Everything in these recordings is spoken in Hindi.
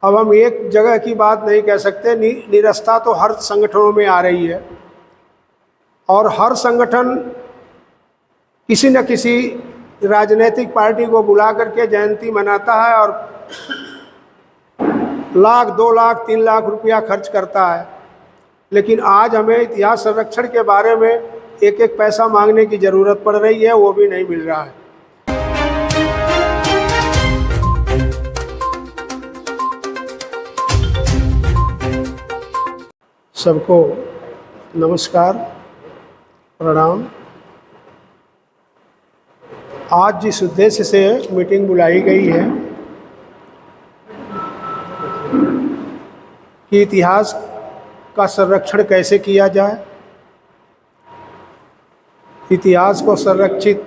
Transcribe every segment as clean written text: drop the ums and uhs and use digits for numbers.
अब हम एक जगह की बात नहीं कह सकते, निरस्ता तो हर संगठनों में आ रही है और हर संगठन किसी न किसी राजनीतिक पार्टी को बुला करके जयंती मनाता है और लाख 2 लाख 3 लाख रुपया खर्च करता है। लेकिन आज हमें इतिहास संरक्षण के बारे में एक एक पैसा मांगने की ज़रूरत पड़ रही है, वो भी नहीं मिल रहा है। सबको नमस्कार, प्रणाम। आज जिस उद्देश्य से मीटिंग बुलाई गई है कि इतिहास का संरक्षण कैसे किया जाए, इतिहास को संरक्षित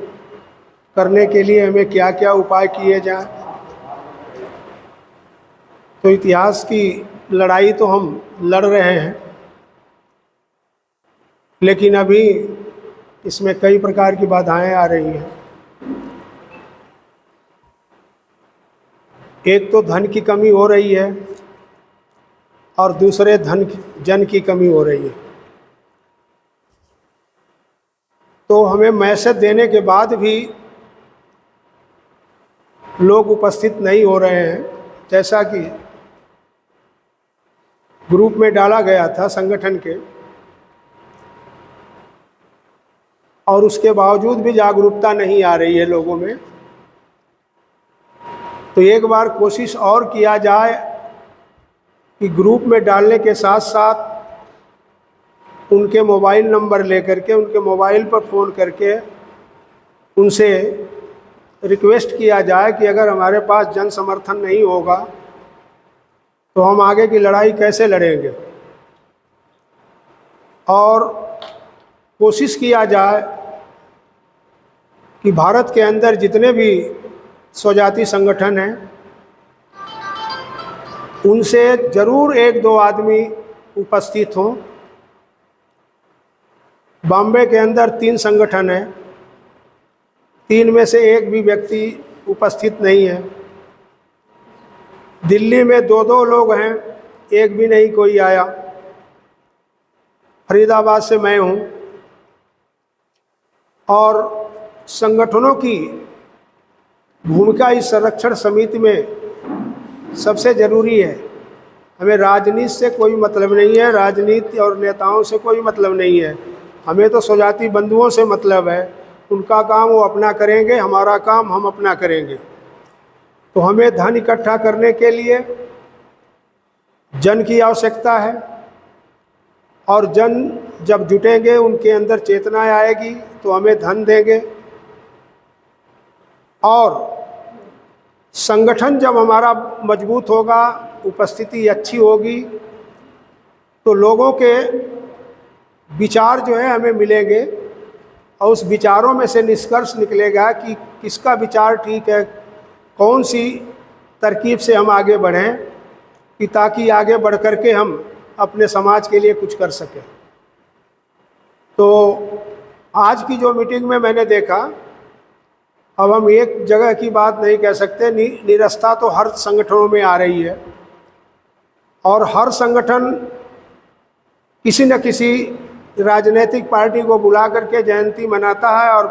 करने के लिए हमें क्या क्या उपाय किए जाएं। तो इतिहास की लड़ाई तो हम लड़ रहे हैं, लेकिन अभी इसमें कई प्रकार की बाधाएं आ रही हैं। एक तो धन की कमी हो रही है और दूसरे जन की कमी हो रही है। तो हमें मैसेज देने के बाद भी लोग उपस्थित नहीं हो रहे हैं। जैसा कि ग्रुप में डाला गया था संगठन के, और उसके बावजूद भी जागरूकता नहीं आ रही है लोगों में। तो एक बार कोशिश और किया जाए कि ग्रुप में डालने के साथ साथ उनके मोबाइल नंबर लेकर के, उनके मोबाइल पर फ़ोन करके उनसे रिक्वेस्ट किया जाए कि अगर हमारे पास जन समर्थन नहीं होगा तो हम आगे की लड़ाई कैसे लड़ेंगे। और कोशिश किया जाए कि भारत के अंदर जितने भी स्वजाति संगठन हैं उनसे ज़रूर 1-2 आदमी उपस्थित हों। बॉम्बे के अंदर 3 संगठन हैं, 3 में से एक भी व्यक्ति उपस्थित नहीं है। दिल्ली में 2-2 लोग हैं, एक भी नहीं कोई आया। फरीदाबाद से मैं हूँ। और संगठनों की भूमिका इस संरक्षण समिति में सबसे ज़रूरी है। हमें राजनीति से कोई मतलब नहीं है, राजनीति और नेताओं से कोई मतलब नहीं है। हमें तो स्वजाति बंधुओं से मतलब है। उनका काम वो अपना करेंगे, हमारा काम हम अपना करेंगे। तो हमें धन इकट्ठा करने के लिए जन की आवश्यकता है, और जन जब जुटेंगे, उनके अंदर चेतना आएगी तो हमें धन देंगे। और संगठन जब हमारा मजबूत होगा, उपस्थिति अच्छी होगी, तो लोगों के विचार जो है हमें मिलेंगे और उस विचारों में से निष्कर्ष निकलेगा कि किसका विचार ठीक है, कौन सी तरकीब से हम आगे बढ़ें कि ताकि आगे बढ़ कर के हम अपने समाज के लिए कुछ कर सकें। तो आज की जो मीटिंग में मैंने देखा, अब हम एक जगह की बात नहीं कह सकते, निरस्ता तो हर संगठनों में आ रही है और हर संगठन किसी न किसी राजनीतिक पार्टी को बुला करके जयंती मनाता है और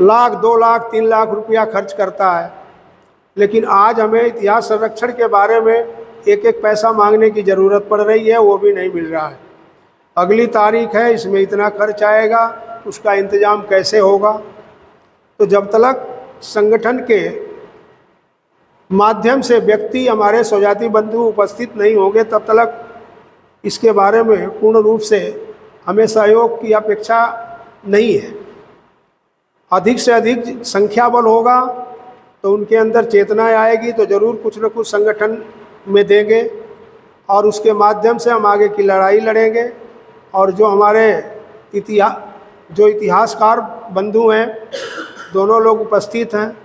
लाख 2 लाख 3 लाख रुपया खर्च करता है। लेकिन आज हमें इतिहास संरक्षण के बारे में एक एक पैसा मांगने की ज़रूरत पड़ रही है, वो भी नहीं मिल रहा है। अगली तारीख है, इसमें इतना खर्च आएगा, उसका इंतज़ाम कैसे होगा। तो जब तक संगठन के माध्यम से व्यक्ति, हमारे स्वजाति बंधु उपस्थित नहीं होंगे, तब तक इसके बारे में पूर्ण रूप से हमें सहयोग की अपेक्षा नहीं है। अधिक से अधिक संख्या बल होगा तो उनके अंदर चेतना आएगी, तो ज़रूर कुछ न कुछ संगठन में देंगे और उसके माध्यम से हम आगे की लड़ाई लड़ेंगे। और जो हमारे इतिहासकार बंधु हैं, दोनों लोग उपस्थित हैं,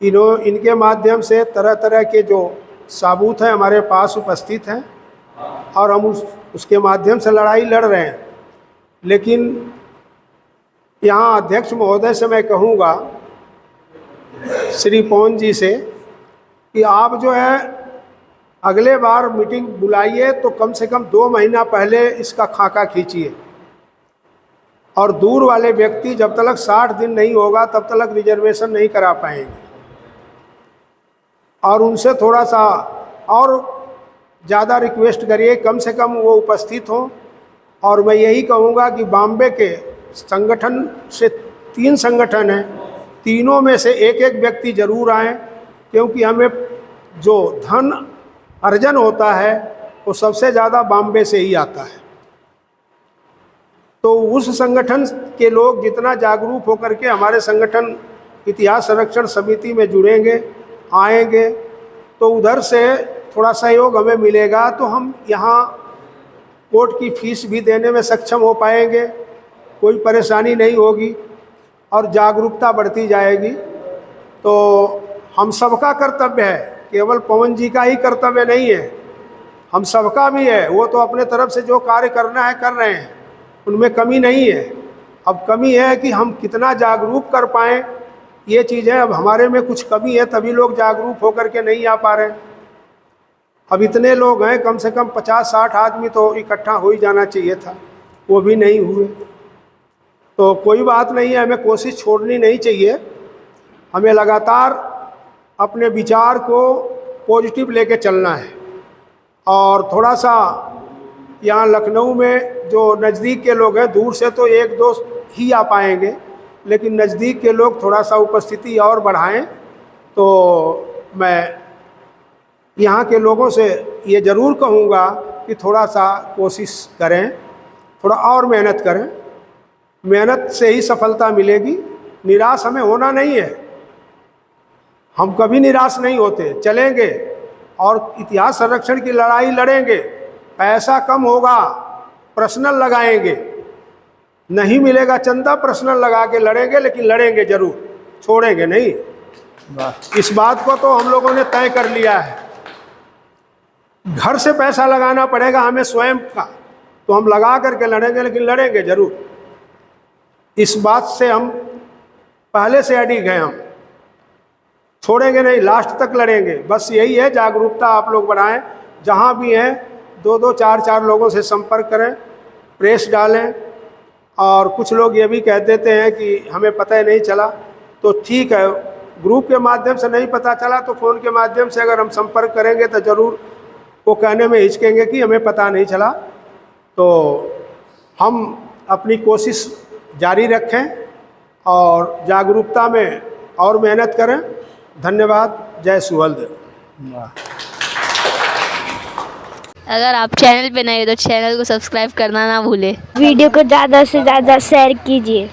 इनके माध्यम से तरह तरह के जो सबूत हैं हमारे पास उपस्थित हैं और हम उसके माध्यम से लड़ाई लड़ रहे हैं। लेकिन यहाँ अध्यक्ष महोदय से मैं कहूँगा, श्री पवन जी से, कि आप जो है अगले बार मीटिंग बुलाइए तो कम से कम 2 महीना पहले इसका खाका खींचिए, और दूर वाले व्यक्ति जब तक 60 दिन नहीं होगा तब तक रिजर्वेशन नहीं करा पाएंगे, और उनसे थोड़ा सा और ज़्यादा रिक्वेस्ट करिए कम से कम वो उपस्थित हों। और मैं यही कहूँगा कि बॉम्बे के संगठन से 3 संगठन हैं, तीनों में से एक एक व्यक्ति जरूर आएँ, क्योंकि हमें जो धन अर्जन होता है वो सबसे ज़्यादा बॉम्बे से ही आता है। तो उस संगठन के लोग जितना जागरूक होकर के हमारे संगठन इतिहास संरक्षण समिति में जुड़ेंगे, आएंगे, तो उधर से थोड़ा सहयोग हमें मिलेगा, तो हम यहाँ कोर्ट की फीस भी देने में सक्षम हो पाएंगे, कोई परेशानी नहीं होगी और जागरूकता बढ़ती जाएगी। तो हम सबका कर्तव्य है, केवल पवन जी का ही कर्तव्य नहीं है, हम सबका भी है। वो तो अपने तरफ से जो कार्य करना है कर रहे हैं, उनमें कमी नहीं है। अब कमी है कि हम कितना जागरूक कर पाएँ, ये चीज़ है। अब हमारे में कुछ कमी है, तभी लोग जागरूक होकर के नहीं आ पा रहे हैं। अब इतने लोग हैं, कम से कम 50-60 आदमी तो इकट्ठा हो ही जाना चाहिए था, वो भी नहीं हुए। तो कोई बात नहीं है, हमें कोशिश छोड़नी नहीं चाहिए, हमें लगातार अपने विचार को पॉजिटिव लेके चलना है। और थोड़ा सा यहाँ लखनऊ में जो नज़दीक के लोग हैं, दूर से तो 1-2 ही आ पाएंगे, लेकिन नज़दीक के लोग थोड़ा सा उपस्थिति और बढ़ाएं। तो मैं यहाँ के लोगों से ये ज़रूर कहूँगा कि थोड़ा सा कोशिश करें, थोड़ा और मेहनत करें, मेहनत से ही सफलता मिलेगी। निराश हमें होना नहीं है, हम कभी निराश नहीं होते, चलेंगे और इतिहास संरक्षण की लड़ाई लड़ेंगे। पैसा कम होगा, पर्सनल लगाएंगे, नहीं मिलेगा चंदा, पर्सनल लगा के लड़ेंगे, लेकिन लड़ेंगे ज़रूर, छोड़ेंगे नहीं। इस बात को तो हम लोगों ने तय कर लिया है। घर से पैसा लगाना पड़ेगा हमें स्वयं का, तो हम लगा करके लड़ेंगे, लेकिन लड़ेंगे ज़रूर। इस बात से हम पहले से अडिग हैं, हम छोड़ेंगे नहीं, लास्ट तक लड़ेंगे। बस यही है, जागरूकता आप लोग बढ़ाएं, जहाँ भी हैं 2-2, 4-4 लोगों से संपर्क करें, प्रेस डालें। और कुछ लोग ये भी कह देते हैं कि हमें पता ही नहीं चला, तो ठीक है, ग्रुप के माध्यम से नहीं पता चला तो फ़ोन के माध्यम से अगर हम संपर्क करेंगे तो ज़रूर वो कहने में हिचकेंगे कि हमें पता नहीं चला। तो हम अपनी कोशिश जारी रखें और जागरूकता में और मेहनत करें। धन्यवाद। जय सुहलदेव। अगर आप चैनल पे नए हो तो चैनल को सब्सक्राइब करना ना भूलें। वीडियो को ज़्यादा से ज़्यादा शेयर कीजिए।